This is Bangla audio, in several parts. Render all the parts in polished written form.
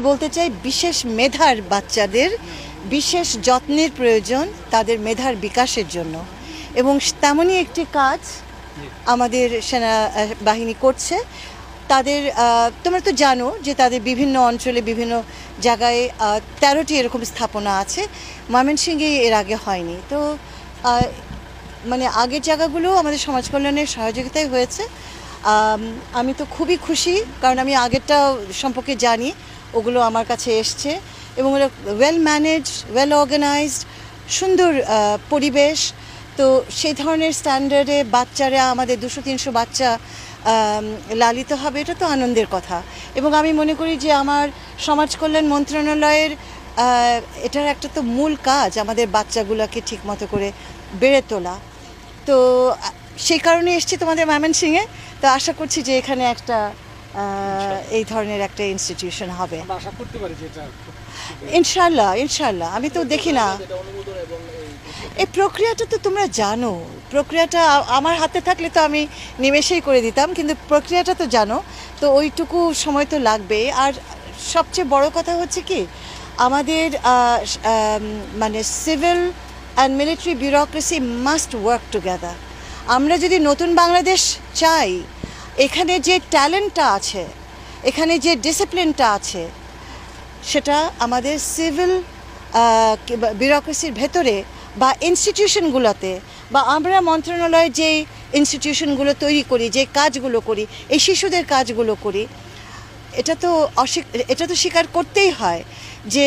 বলতে চাই বিশেষ মেধার বাচ্চাদের বিশেষ যত্নের প্রয়োজন তাদের মেধার বিকাশের জন্য, এবং তেমনই একটি কাজ আমাদের সেনা বাহিনী করছে। তাদের তোমরা তো জানো যে তাদের বিভিন্ন অঞ্চলে বিভিন্ন জায়গায় 13টি এরকম স্থাপনা আছে। ময়মনসিংহে এর আগে হয়নি। তো মানে আগের জায়গাগুলো আমাদের সমাজ কল্যাণের সহযোগিতায় হয়েছে। আমি তো খুবই খুশি, কারণ আমি আগেরটা সম্পর্কে জানি, ওগুলো আমার কাছে এসছে এবং ওরা ওয়েল ম্যানেজ, ওয়েল অর্গানাইজড, সুন্দর পরিবেশ। তো সেই ধরনের স্ট্যান্ডার্ডে বাচ্চারা, আমাদের 200-300 বাচ্চা লালিত হবে, এটা তো আনন্দের কথা। এবং আমি মনে করি যে আমার সমাজ কল্যাণ মন্ত্রণালয়ের এটার একটা তো মূল কাজ আমাদের বাচ্চাগুলোকে ঠিকমতো করে বেড়ে তোলা। তো সেই কারণে এসছি তোমাদের ময়মনসিংহে। তো আশা করছি যে এখানে একটা এই ধরনের একটা ইনস্টিটিউশন হবে ইনশাল্লাহ। ইনশাল্লাহ আমি তো দেখি না, এই প্রক্রিয়াটা তো তোমরা জানো। প্রক্রিয়াটা আমার হাতে থাকলে তো আমি নিমেষেই করে দিতাম, কিন্তু প্রক্রিয়াটা তো জানো। তো ওইটুকু সময় তো লাগবে। আর সবচেয়ে বড় কথা হচ্ছে কি, আমাদের মানে civil and military bureaucracy must work together. আমরা যদি নতুন বাংলাদেশ চাই, এখানে যে ট্যালেন্টটা আছে, এখানে যে ডিসিপ্লিনটা আছে, সেটা আমাদের সিভিল বিউরোক্রেসির ভেতরে বা ইনস্টিটিউশনগুলোতে, বা আমরা মন্ত্রণালয়ে যে ইনস্টিটিউশনগুলো তৈরি করি, যে কাজগুলো করি, এই শিশুদের কাজগুলো করি, এটা তো স্বীকার করতেই হয় যে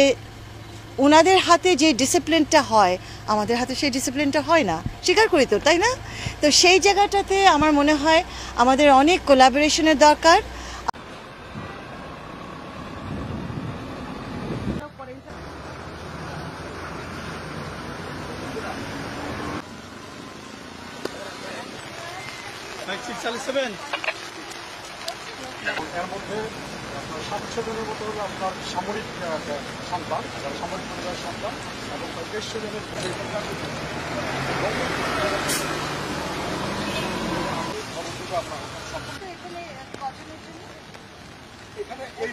ওনাদের হাতে যে ডিসিপ্লিনটা হয়, আমাদের হাতে সেই ডিসিপ্লিনটা হয় না। স্বীকার করি তো, তাই না? তো সেই জায়গাটাতে আমার মনে হয় আমাদের অনেক কোলাবোরেশনের দরকার। এর মধ্যে 700 জনের মতো হলো আপনার সামরিক সন্তান, সামরিক পরিবারের সন্তান, এবং 2300 জনের এখানে এই